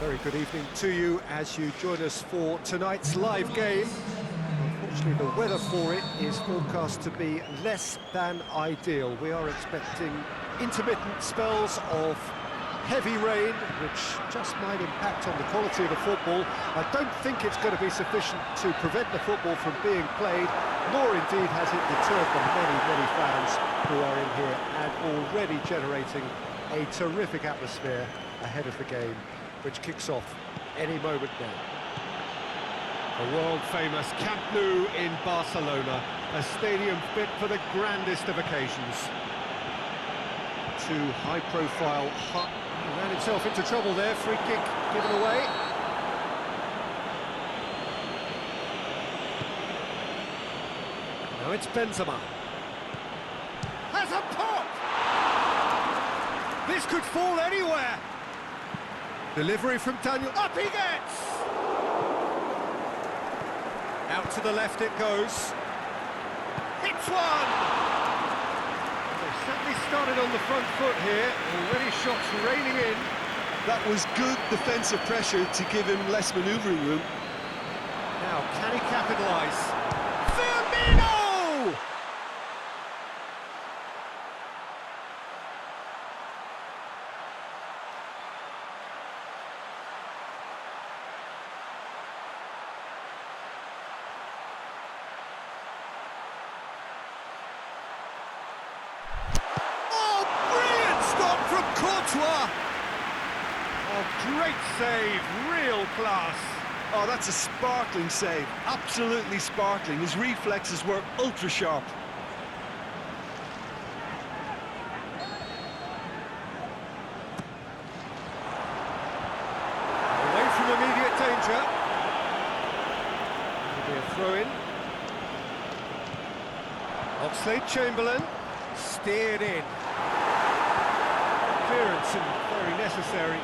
Very good evening to you as you join us for tonight's live game. Unfortunately, the weather for it is forecast to be less than ideal. We are expecting intermittent spells of heavy rain, which just might impact on the quality of the football. I don't think it's going to be sufficient to prevent the football from being played, nor indeed has it deterred the many fans who are in here and already generating a terrific atmosphere ahead of the game, which kicks off any moment now. The world-famous Camp Nou in Barcelona, a stadium fit for the grandest of occasions. Two high-profile, he ran himself into trouble there, free kick given away. Now it's Benzema. Has a pop! This could fall anywhere! Delivery from Daniel, up he gets! Out to the left it goes. Hits one! They've certainly started on the front foot here, already shots raining in. That was good defensive pressure to give him less manoeuvring room. Now, can he capitalise? Firmino! Courtois! Oh, great save, real class. Oh, that's a sparkling save, absolutely sparkling. His reflexes were ultra-sharp. Away from immediate danger. It'll be a throw-in. Oxlade-Chamberlain, steered in. Clearance and very necessary.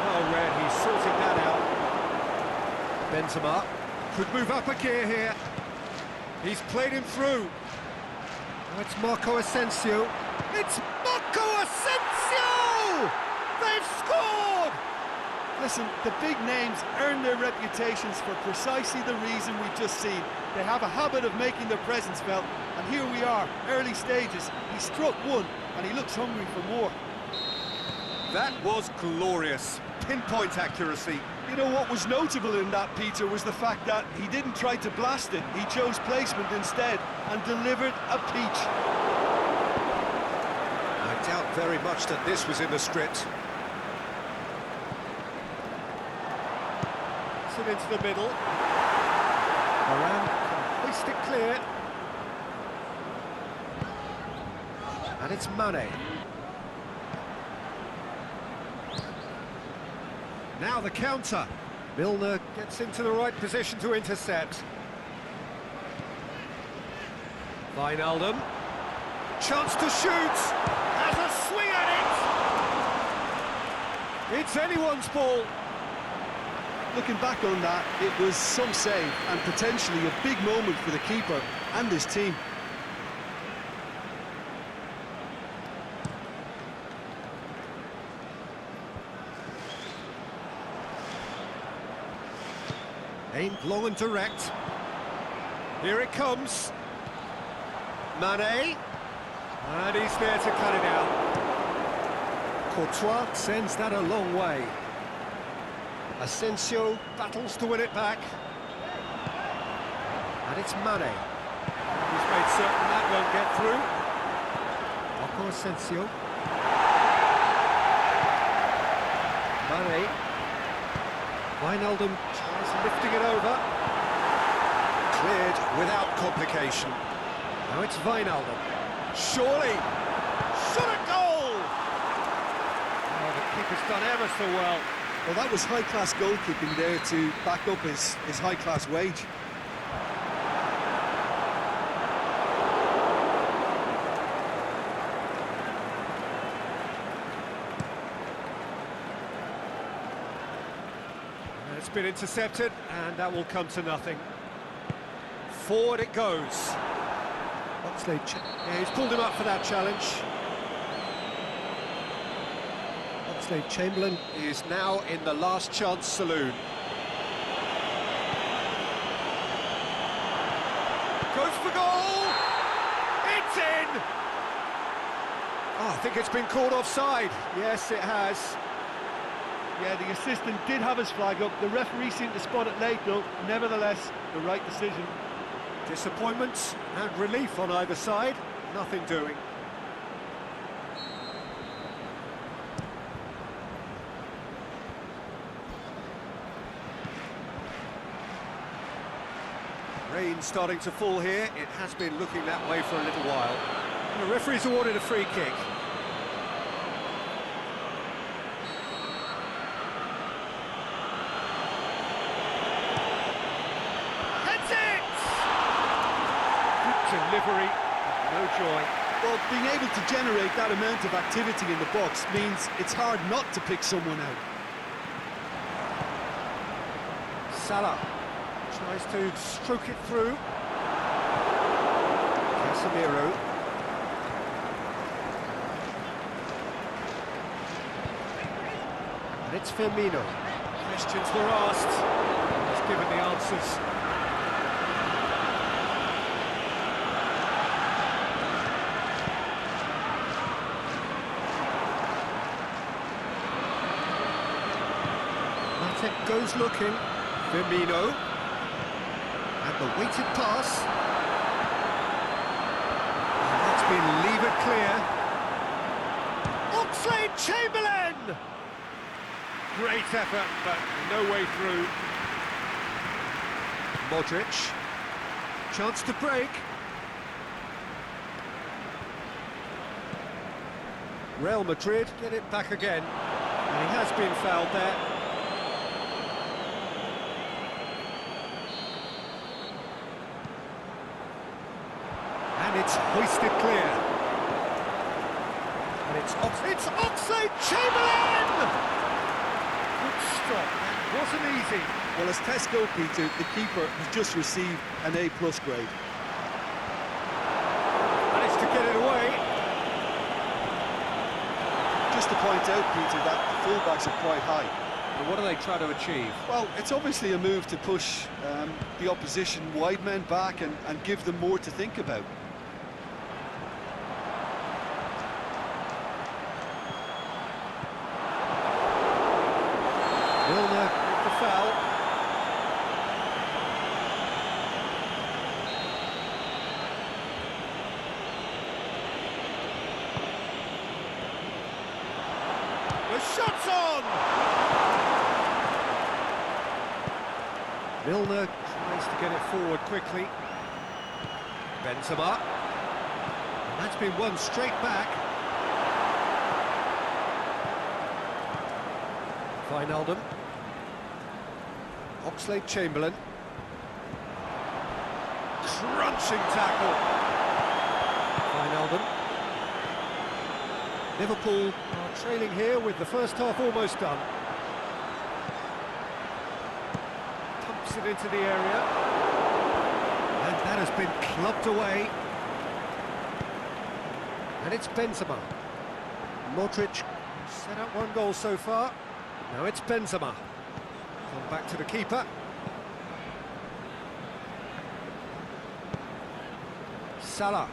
Well read, he's sorting that out. Benzema could move up a gear here. He's played him through. Now it's Marco Asensio. It's Marco Asensio! They've scored! Listen, the big names earn their reputations for precisely the reason we've just seen. They have a habit of making their presence felt, and here we are, early stages. He struck one, and he looks hungry for more. That was glorious. Pinpoint accuracy. You know what was notable in that, Peter, was the fact that he didn't try to blast it. He chose placement instead, and delivered a peach. I doubt very much that this was in the script. It into the middle. Moran can hoist it clear. And it's Mane. Now the counter. Milner gets into the right position to intercept. Wijnaldum. Chance to shoot. Has a swing at it. It's anyone's ball. Looking back on that, it was some save and potentially a big moment for the keeper and his team. Aimed long and direct. Here it comes. Mane. And he's there to cut it out. Courtois sends that a long way. Asensio battles to win it back. And it's Mane. He's made certain that won't get through. Marco Asensio. Mane. Wijnaldum tries lifting it over. Cleared without complication. Now it's Wijnaldum. Surely! Shot a goal! Oh, the keeper's done ever so well. Well, that was high-class goalkeeping there to back up his high-class wage. It's been intercepted, and that will come to nothing. Forward it goes. Yeah, he's pulled him up for that challenge. Oxlade-Chamberlain is now in the last chance saloon. Goes for goal! It's in! Oh, I think it's been called offside. Yes, it has. Yeah, the assistant did have his flag up. The referee seemed to spot it late, though. Nevertheless, the right decision. Disappointment and relief on either side. Nothing doing. Rain starting to fall here. It has been looking that way for a little while. And the referee's awarded a free kick. That's it! Good delivery, no joy. Well, being able to generate that amount of activity in the box means it's hard not to pick someone out. Salah tries to stroke it through. Casemiro. And it's Firmino. Questions were asked. He's given the answers. Matic goes looking. Firmino. And the weighted pass. And that's been levered clear. Oxlade-Chamberlain! Great effort, but no way through. Modric. Chance to break. Real Madrid get it back again. And he has been fouled there. And it's hoisted clear. And it's Oxlade-Chamberlain! Good stop, that wasn't easy. Well, as tests go, Peter, the keeper has just received an A+ grade. Managed to get it away. Just to point out, Peter, that the fullbacks are quite high. And what are they trying to achieve? Well, it's obviously a move to push the opposition wide men back and give them more to think about. Milner with the foul. The shot's on! Milner tries to get it forward quickly. Benzema. And that's been won straight back. Wijnaldum. Oxlade-Chamberlain. Crunching tackle. Wijnaldum. Liverpool are trailing here with the first half almost done. Pumps it into the area. And that has been clubbed away. And it's Benzema. Modric set up one goal so far. Now it's Benzema. Come back to the keeper. Salah.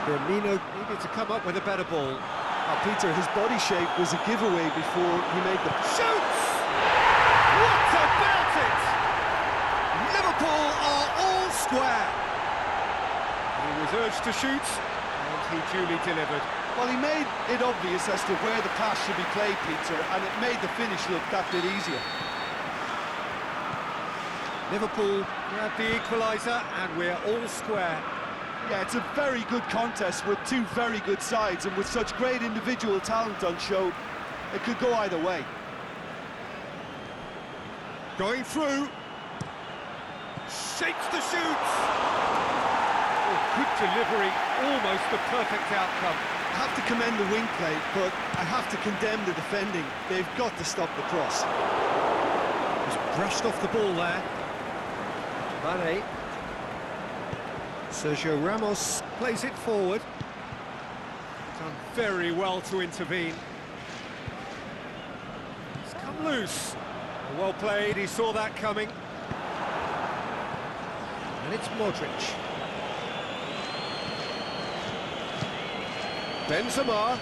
Firmino needed to come up with a better ball. Peter, his body shape was a giveaway before he made the... Shoots! What about it? Liverpool are all square. He was urged to shoot, and he duly delivered. Well, he made it obvious as to where the pass should be played, Peter, and it made the finish look that bit easier. Liverpool grab the equaliser, and we're all square. Yeah, it's a very good contest with two very good sides, and with such great individual talent on show, it could go either way. Going through. Shakes the shoots. Oh, good delivery, almost the perfect outcome. I have to commend the wing play, but I have to condemn the defending. They've got to stop the cross. Just brushed off the ball there. Mane. Sergio Ramos plays it forward. Done very well to intervene. It's come loose. Well played, he saw that coming. And it's Modric. Benzema.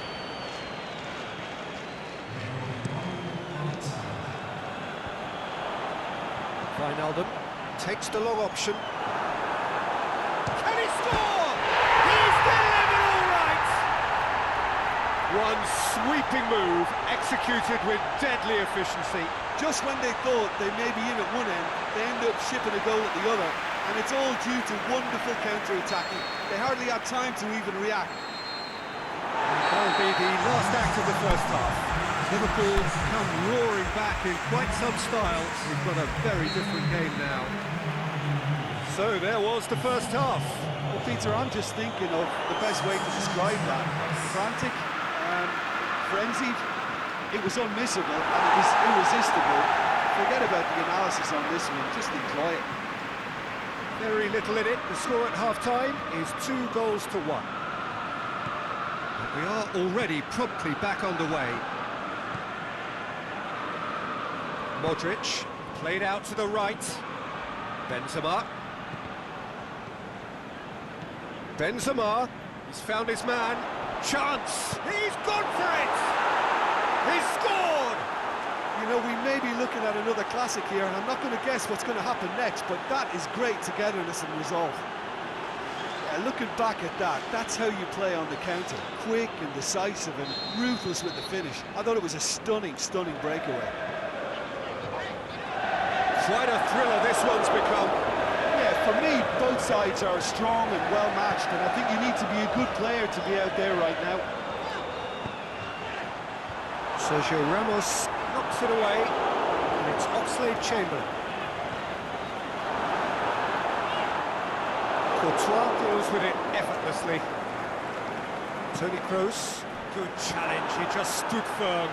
Wijnaldum takes the long option. Can he score? He's delivered all right! One sweeping move, executed with deadly efficiency. Just when they thought they may be in at one end, they end up shipping a goal at the other, and it's all due to wonderful counter-attacking. They hardly had time to even react. That'll be the last act of the first half. Liverpool come roaring back in quite some style. We've got a very different game now. So there was the first half. Well, Peter, I'm just thinking of the best way to describe that. Frantic, frenzied. It was unmissable and it was irresistible. Forget about the analysis on this one, just enjoy it. Very little in it. The score at half-time is 2-1. We are already promptly back underway. Modric, played out to the right. Benzema. Benzema, he's found his man. Chance! He's gone for it! He's scored! You know, we may be looking at another classic here, and I'm not going to guess what's going to happen next, but that is great togetherness and resolve. Yeah, looking back at that, that's how you play on the counter. Quick and decisive and ruthless with the finish. I thought it was a stunning, stunning breakaway. Quite a thriller this one's become. Yeah, for me, both sides are strong and well-matched, and I think you need to be a good player to be out there right now. Sergio Ramos knocks it away, and it's Oxlade-Chamberlain. Courtois deals with it effortlessly. Toni Kroos, good challenge, he just stood firm.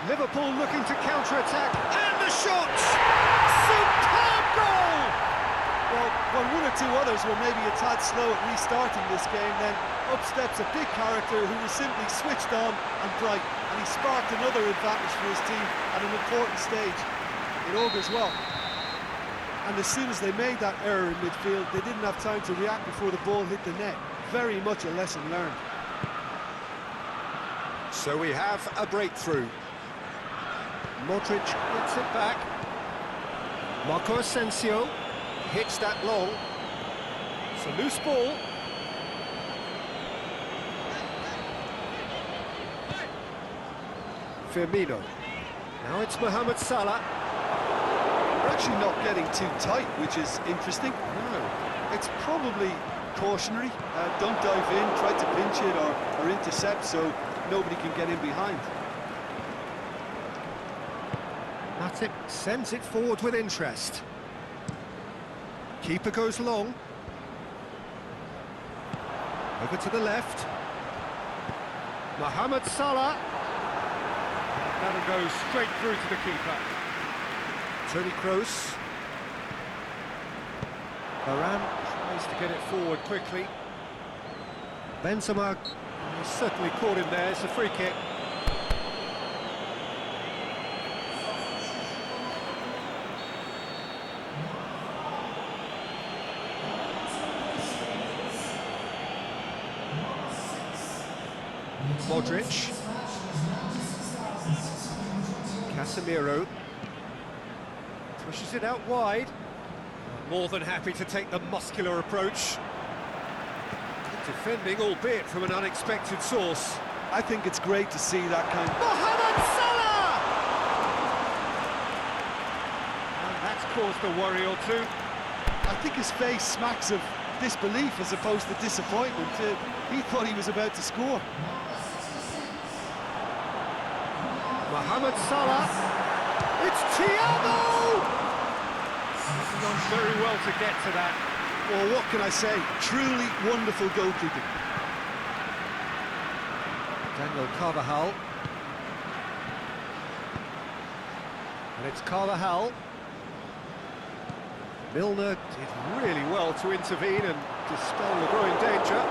Liverpool looking to counter-attack, and the shot! Superb goal! Well, when one or two others were maybe a tad slow at restarting this game, then up steps a big character who was simply switched on and bright, and he sparked another advantage for his team at an important stage. It augurs well. And as soon as they made that error in midfield, they didn't have time to react before the ball hit the net. Very much a lesson learned. So we have a breakthrough. Modric gets it back. Marco Asensio hits that long. It's a loose ball. Firmino. Now it's Mohamed Salah. We're actually not getting too tight, which is interesting. No. It's probably cautionary. Don't dive in, try to pinch it or intercept so nobody can get in behind. Matip sends it forward with interest. Keeper goes long. Over to the left. Mohamed Salah. That'll go straight through to the keeper. Toni Kroos. Varane tries to get it forward quickly. Benzema certainly caught him there. It's a free kick. Modric. Casemiro pushes it out wide. More than happy to take the muscular approach. Good defending, albeit from an unexpected source. I think it's great to see that kind of... Mohamed Salah! And that's caused a worry or two. I think his face smacks of disbelief as opposed to disappointment. He thought he was about to score. Mohamed Salah. It's Thiago! He's done very well to get to that. Well, what can I say? Truly wonderful goalkeeping. Daniel Carvajal. And it's Carvajal. Milner did really well to intervene and dispel the growing danger.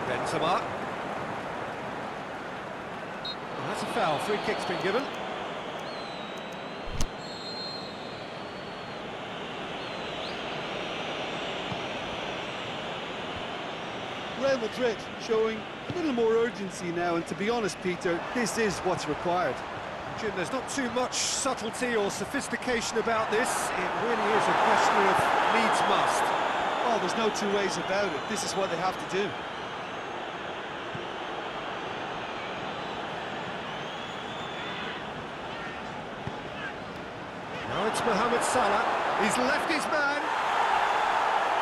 Benzema. That's a foul. Free kick's been given. Real Madrid showing a little more urgency now, and to be honest, Peter, this is what's required. Jim, there's not too much subtlety or sophistication about this. It really is a question of needs must. Oh, there's no two ways about it. This is what they have to do. Now it's Mohamed Salah. He's left his man.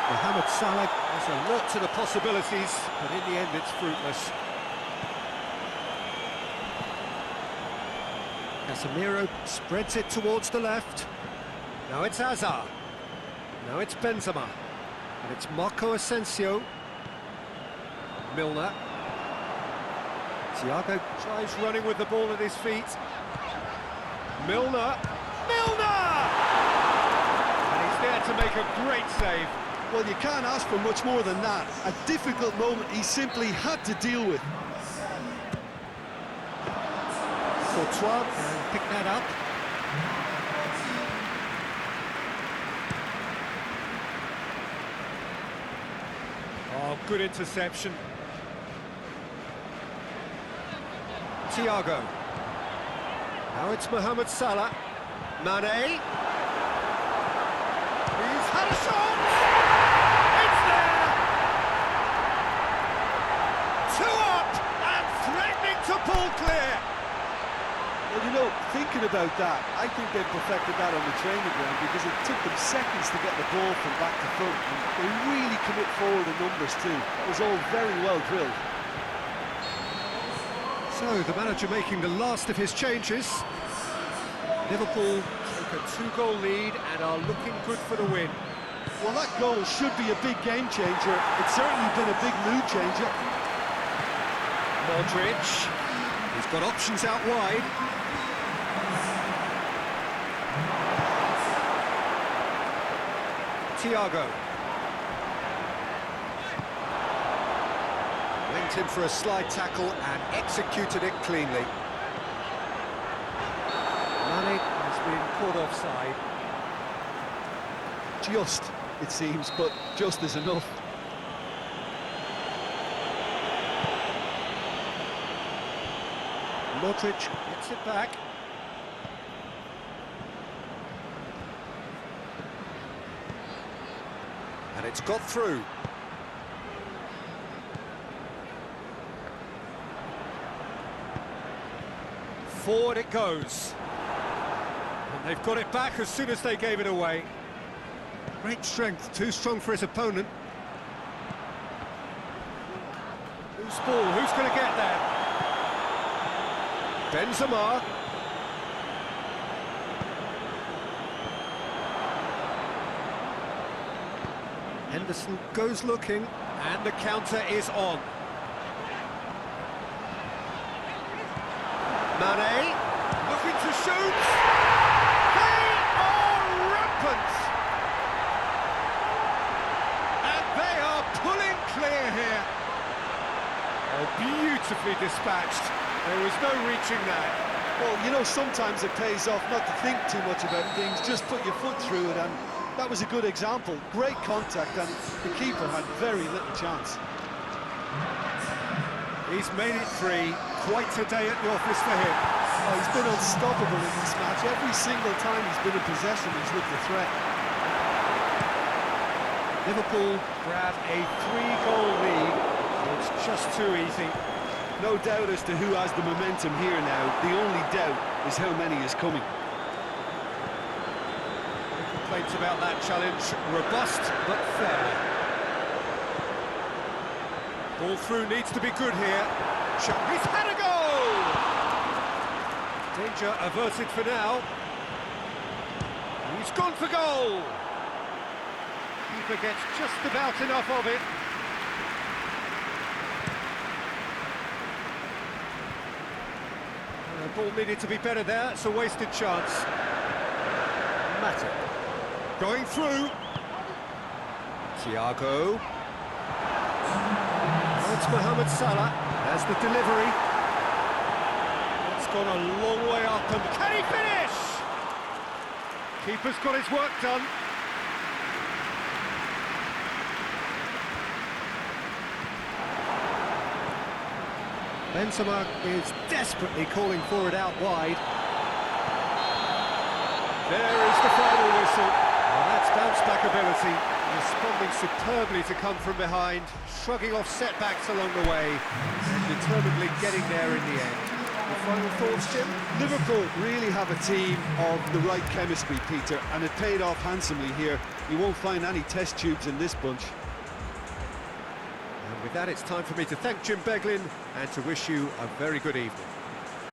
Mohamed Salah is alert to the possibilities, but in the end it's fruitless. Casemiro spreads it towards the left. Now it's Hazard. Now it's Benzema. And it's Marco Asensio. Milner. Thiago tries running with the ball at his feet. Milner. Milner! And he's there to make a great save. Well, you can't ask for much more than that. A difficult moment he simply had to deal with. Courtois can pick that up. Oh, good interception. Thiago. Now it's Mohamed Salah. Mane. He's had a shot! It's there! 2 up and threatening to pull clear. Well, you know, thinking about that, I think they've perfected that on the training ground because it took them seconds to get the ball from back to front. And they really commit forward in numbers too. That was all very well drilled. So, the manager making the last of his changes. Liverpool take a 2-goal lead and are looking good for the win. Well, that goal should be a big game changer. It's certainly been a big mood changer. Modric. He's got options out wide. Thiago. Went in for a slide tackle and executed it cleanly. Mane has been caught offside. Just, it seems, but just is enough. Modric gets it back. And it's got through. Forward it goes. And they've got it back as soon as they gave it away. Great strength, too strong for his opponent. Who's ball? Who's going to get there? Benzema. Henderson goes looking, and the counter is on. Mane, looking to shoot. They are rampant. And they are pulling clear here. Oh, beautifully dispatched. There was no reaching that. Well, you know, sometimes it pays off not to think too much about things, just put your foot through it, and that was a good example. Great contact, and the keeper had very little chance. He's made it 3. Quite a day at the office for him. Oh, he's been unstoppable in this match. Every single time he's been in possession, he's looked a threat. Liverpool grab a 3-goal lead. It's just too easy. No doubt as to who has the momentum here now. The only doubt is how many is coming. No complaints about that challenge. Robust but fair. Ball through needs to be good here. He's had a goal! Danger averted for now. He's gone for goal! Keeper gets just about enough of it. The ball needed to be better there. It's a wasted chance. Matter. Going through. Thiago. It's Mohamed Salah. There's the delivery. It's gone a long way up, and can he finish? Keeper's got his work done. Benzema is desperately calling for it out wide. There is the final whistle. Well, that's bounce-back ability, responding superbly to come from behind, shrugging off setbacks along the way, and determinedly getting there in the end. The final thoughts, Jim? Liverpool really have a team of the right chemistry, Peter, and it paid off handsomely here. You won't find any test tubes in this bunch. And with that, it's time for me to thank Jim Beglin and to wish you a very good evening.